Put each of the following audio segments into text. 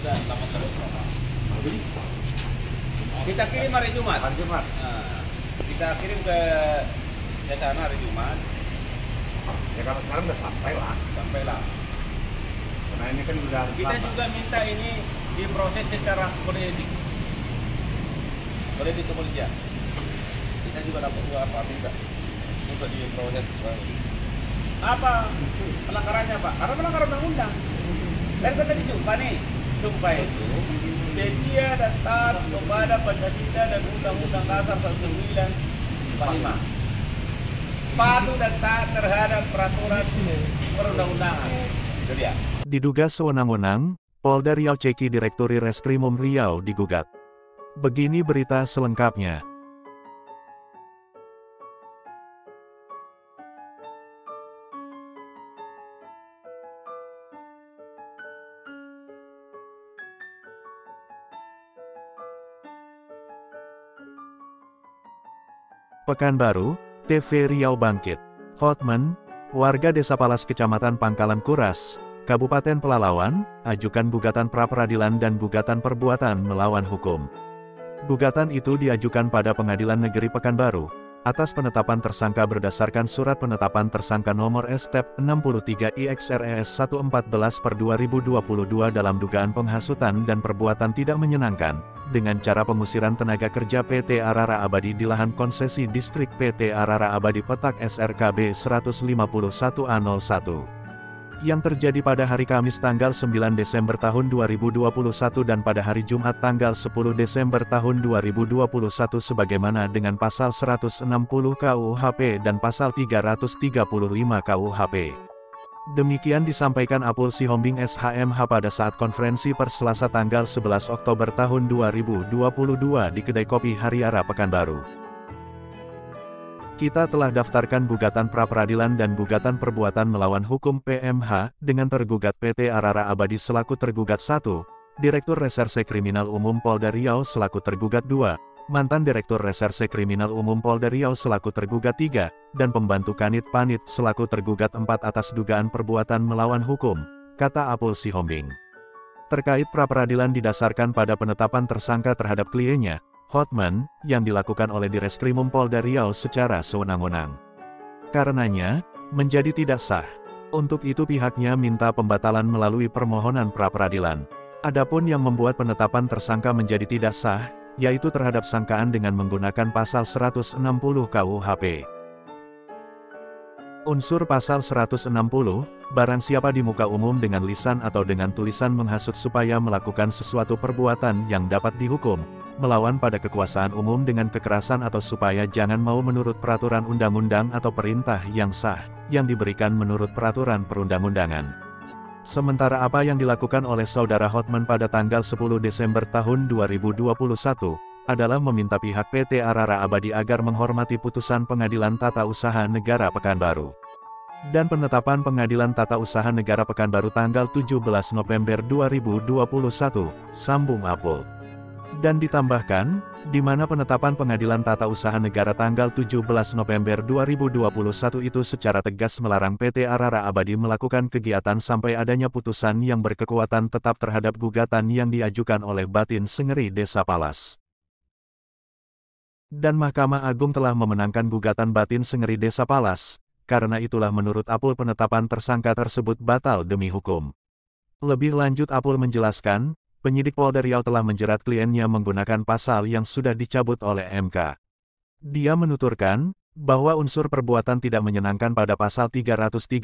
sudah lama terus. Kita kirim hari Jumat. Hari Jumat. Nah, kita kirim ke sana hari Jumat. Ya kalau sekarang udah sampailah. Sampailah. Karena ini kan udah hari Kita Selasa. juga minta ini diproses secara kode etik. Kode etik kepolisian. Kita juga dapat apa minta untuk diproses. Apa pelanggarannya Pak? Karena melanggar undang-undang. Dan kan tadi sumpah nih, sumpah itu setia dan taat kepada Pancasila dan Undang-Undang Dasar 1945. Patuh dan taat terhadap peraturan perundang-undangan. Itu dia. Diduga sewenang-wenang, Polda Riau Ceki Direktori Reskrimum Riau digugat. Begini berita selengkapnya. Pekanbaru, TV Riau bangkit. Hotman, warga Desa Palas Kecamatan Pangkalan Kuras, Kabupaten Pelalawan, ajukan gugatan pra-peradilan dan gugatan perbuatan melawan hukum. Gugatan itu diajukan pada Pengadilan Negeri Pekanbaru, atas penetapan tersangka berdasarkan Surat Penetapan Tersangka Nomor STEP 63 IXRES 114/2022 dalam dugaan penghasutan dan perbuatan tidak menyenangkan, dengan cara pengusiran tenaga kerja PT Arara Abadi di lahan konsesi distrik PT Arara Abadi Petak SRKB 151A01. Yang terjadi pada hari Kamis tanggal 9 Desember tahun 2021 dan pada hari Jumat tanggal 10 Desember tahun 2021 sebagaimana dengan pasal 160 KUHP dan pasal 335 KUHP. Demikian disampaikan Apul Sihombing SHMH pada saat konferensi pers Selasa tanggal 11 Oktober tahun 2022 di Kedai Kopi Hariara Pekanbaru. Kita telah daftarkan gugatan pra-peradilan dan gugatan perbuatan melawan hukum PMH, dengan tergugat PT Arara Abadi selaku tergugat 1, Direktur Reserse Kriminal Umum Polda Riau selaku tergugat 2, mantan Direktur Reserse Kriminal Umum Polda Riau selaku tergugat 3, dan pembantu Kanit Panit selaku tergugat 4 atas dugaan perbuatan melawan hukum, kata Apul Sihombing. Terkait pra-peradilan didasarkan pada penetapan tersangka terhadap kliennya, Hotman, yang dilakukan oleh Direskrimum Polda Riau secara sewenang-wenang. Karenanya, menjadi tidak sah. Untuk itu pihaknya minta pembatalan melalui permohonan pra-peradilan. Adapun yang membuat penetapan tersangka menjadi tidak sah, yaitu terhadap sangkaan dengan menggunakan pasal 160 KUHP. Unsur pasal 160, barang siapa di muka umum dengan lisan atau dengan tulisan menghasut supaya melakukan sesuatu perbuatan yang dapat dihukum, melawan pada kekuasaan umum dengan kekerasan atau supaya jangan mau menurut peraturan undang-undang atau perintah yang sah, yang diberikan menurut peraturan perundang-undangan. Sementara apa yang dilakukan oleh Saudara Hotman pada tanggal 10 Desember tahun 2021, adalah meminta pihak PT Arara Abadi agar menghormati putusan Pengadilan Tata Usaha Negara Pekanbaru. Dan penetapan Pengadilan Tata Usaha Negara Pekanbaru tanggal 17 November 2021, sambung Apul. Dan ditambahkan, di mana penetapan Pengadilan Tata Usaha Negara tanggal 17 November 2021 itu secara tegas melarang PT Arara Abadi melakukan kegiatan sampai adanya putusan yang berkekuatan tetap terhadap gugatan yang diajukan oleh Batin Sengeri Desa Palas. Dan Mahkamah Agung telah memenangkan gugatan Batin Sengeri Desa Palas, karena itulah menurut Apul penetapan tersangka tersebut batal demi hukum. Lebih lanjut Apul menjelaskan, penyidik Polda Riau telah menjerat kliennya menggunakan pasal yang sudah dicabut oleh MK. Dia menuturkan, bahwa unsur perbuatan tidak menyenangkan pada pasal 335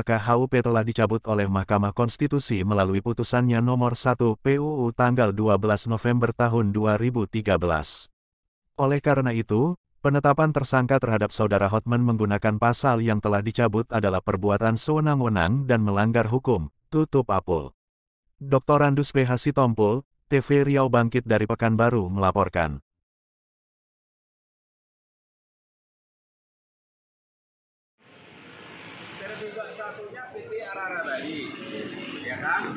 KUHP telah dicabut oleh Mahkamah Konstitusi melalui putusannya nomor 1 PUU tanggal 12 November tahun 2013. Oleh karena itu, penetapan tersangka terhadap Saudara Hotman menggunakan pasal yang telah dicabut adalah perbuatan sewenang-wenang dan melanggar hukum, tutup Apul. Dr. Andus PH Sitompul, TV Riau bangkit dari Pekanbaru melaporkan. Terduga satunya PT Arara Abadi, ya kan?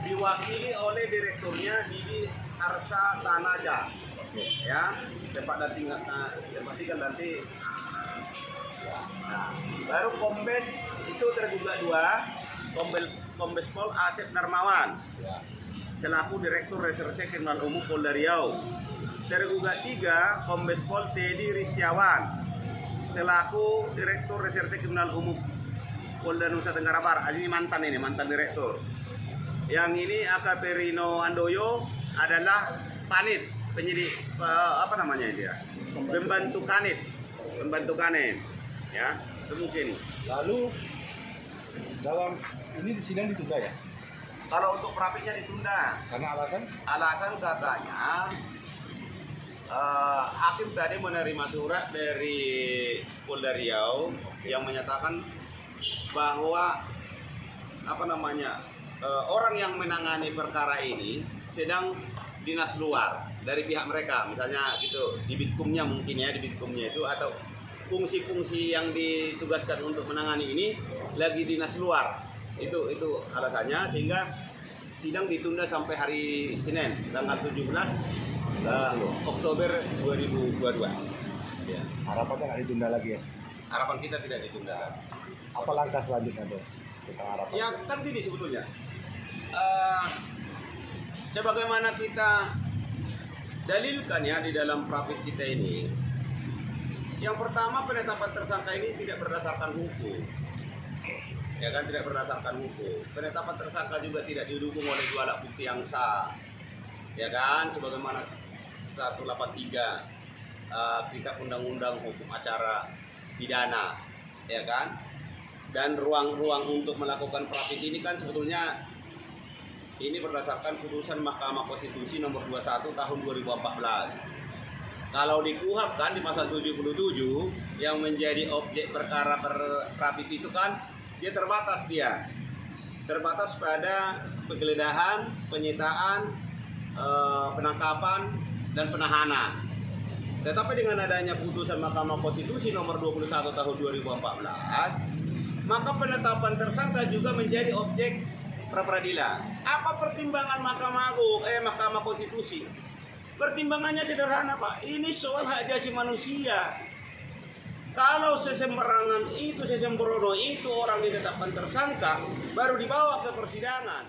Diwakili oleh direkturnya Didi Arsa Tanaja. Ya, tempat tinggal nanti. Nah, baru Kombes itu tergugat 2, Kombes Pol Asep Darmawan. selaku Direktur Reserse Kriminal Umum Polda Riau. Tergugat 3, Kombes Pol Teddy Ristiawan selaku Direktur Reserse Kriminal Umum Polda Nusa Tenggara Barat. Ini mantan direktur. Yang ini AKP Rino Handoyo adalah panit, penyidik apa namanya dia? Pembantu kanit. Ya, itu mungkin. Lalu dalam ini sidang ditunda ya? Kalau untuk perapinya ditunda. Karena alasan? Alasan katanya hakim tadi menerima surat dari Polda Riau yang menyatakan bahwa orang yang menangani perkara ini sedang dinas luar dari pihak mereka, misalnya gitu di Bitkumnya mungkin ya, di Bitkumnya itu, atau fungsi-fungsi yang ditugaskan untuk menangani ini lagi dinas luar. Itu alasannya, sehingga sidang ditunda sampai hari Senin tanggal 17 Oktober 2022. Ya. Harapannya nggak ditunda lagi ya? Harapan kita tidak ditunda. Apa langkah selanjutnya tuh? Kita harapan. Ya kan gini sebetulnya. Sebagaimana kita dalilkan ya di dalam prapis kita ini, yang pertama, penetapan tersangka ini tidak berdasarkan hukum. Ya kan, tidak berdasarkan hukum. Penetapan tersangka juga tidak didukung oleh 2 alat bukti yang sah. Ya kan, sebagaimana 183 Kitab Undang-Undang Hukum Acara Pidana. Ya kan? Dan ruang-ruang untuk melakukan prapis ini kan sebetulnya ini berdasarkan putusan Mahkamah Konstitusi nomor 21 tahun 2014. Kalau di KUHP kan di pasal 77 yang menjadi objek perkara prapis itu kan dia terbatas pada penggeledahan, penyitaan, penangkapan dan penahanan. Tetapi dengan adanya putusan Mahkamah Konstitusi nomor 21 tahun 2014, maka penetapan tersangka juga menjadi objek pra-peradilan. Apa pertimbangan Mahkamah Konstitusi? Pertimbangannya sederhana, Pak. Ini soal hak asasi manusia. Kalau sesembrono itu orang ditetapkan tersangka, baru dibawa ke persidangan.